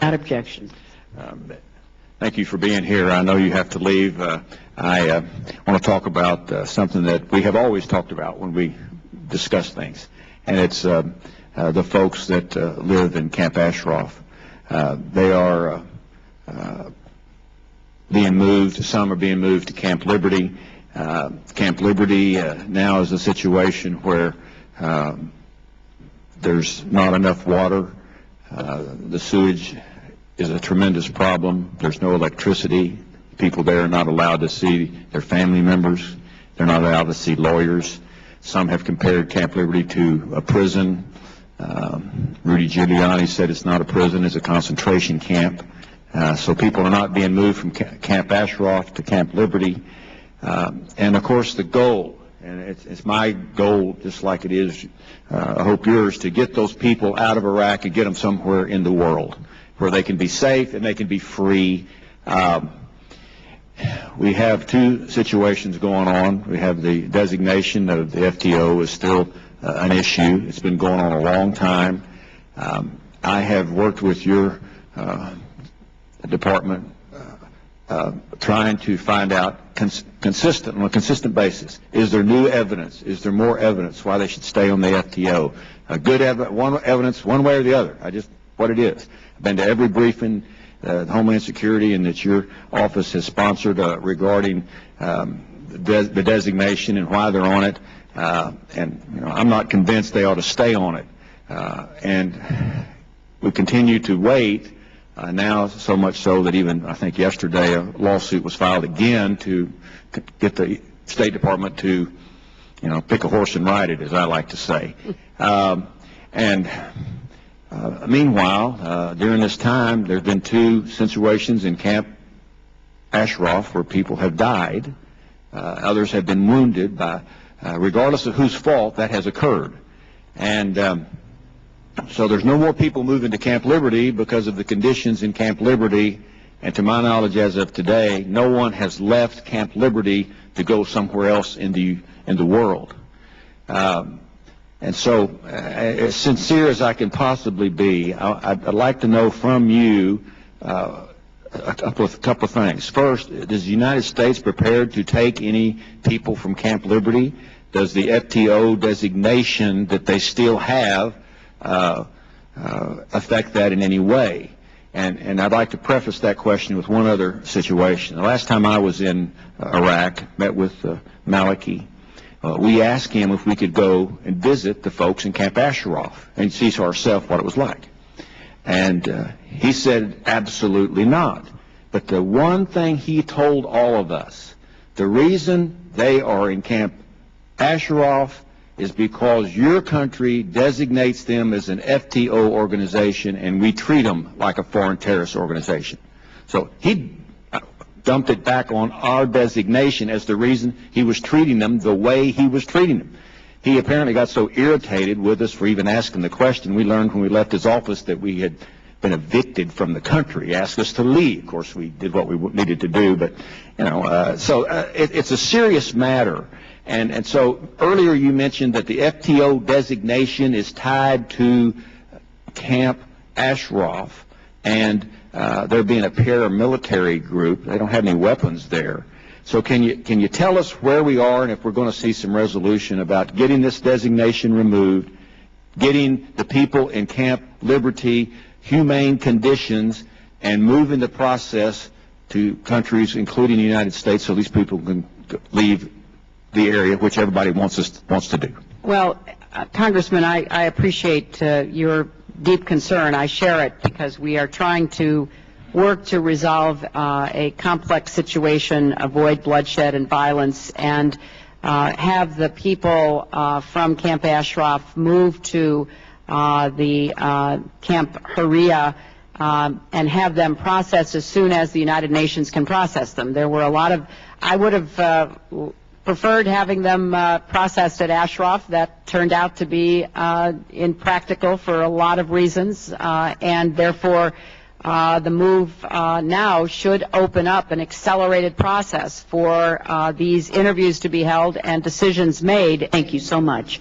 Without objection. Thank you for being here. I know you have to leave. I want to talk about something that we have always talked about when we discuss things, and it's the folks that live in Camp Ashraf. They are being moved. Some are being moved to Camp Liberty. Camp Liberty now is a situation where there's not enough water. The sewage is a tremendous problem. There's no electricity. People there are not allowed to see their family members. They're not allowed to see lawyers. Some have compared Camp Liberty to a prison. Rudy Giuliani said it's not a prison, it's a concentration camp. So people are not being moved from Camp Ashraf to Camp Liberty. And of course the goal, and it's my goal just like it is, I hope yours, to get those people out of Iraq and get them somewhere in the world where they can be safe and they can be free. We have two situations going on. We have the designation of the FTO is still an issue. It's been going on a long time. I have worked with your department trying to find out on a consistent basis, is there new evidence? Is there more evidence why they should stay on the FTO? Good evidence one way or the other. What it is. I've been to every briefing Homeland Security and that your office has sponsored regarding the designation and why they're on it. And I'm not convinced they ought to stay on it. And we continue to wait now, so much so that even I think yesterday a lawsuit was filed again to get the State Department to, pick a horse and ride it, as I like to say. Meanwhile, during this time, there have been two situations in Camp Ashraf where people have died. Others have been wounded by, regardless of whose fault, that has occurred. And so there's no more people moving to Camp Liberty because of the conditions in Camp Liberty. And to my knowledge, as of today, no one has left Camp Liberty to go somewhere else in the world. And so, as sincere as I can possibly be, I'd like to know from you a couple of things. First, is the United States prepared to take any people from Camp Liberty? Does the FTO designation that they still have affect that in any way? And I'd like to preface that question with one other situation. The last time I was in Iraq, met with Maliki, we asked him if we could go and visit the folks in Camp Ashraf and see for ourselves what it was like. And he said absolutely not. But the one thing he told all of us, the reason they are in Camp Ashraf is because your country designates them as an FTO organization and we treat them like a foreign terrorist organization. So he dumped it back on our designation as the reason he was treating them the way he was treating them. He apparently got so irritated with us for even asking the question. We learned when we left his office that we had been evicted from the country. He asked us to leave. Of course, we did what we needed to do, but it's a serious matter. And so earlier you mentioned that the FTO designation is tied to Camp Ashraf and there being a paramilitary group. They don't have any weapons there. So can you tell us where we are and if we're going to see some resolution about getting this designation removed, getting the people in Camp Liberty humane conditions, and moving the process to countries, including the United States, so these people can leave the area, which everybody wants to do? Well, Congressman, I appreciate your deep concern. I share it because we are trying to work to resolve a complex situation, avoid bloodshed and violence, and have the people from Camp Ashraf move to the Camp Haria and have them processed as soon as the United Nations can process them. There were a lot of, I would have preferred having them processed at Ashraf. That turned out to be impractical for a lot of reasons, and therefore the move now should open up an accelerated process for these interviews to be held and decisions made. Thank you so much.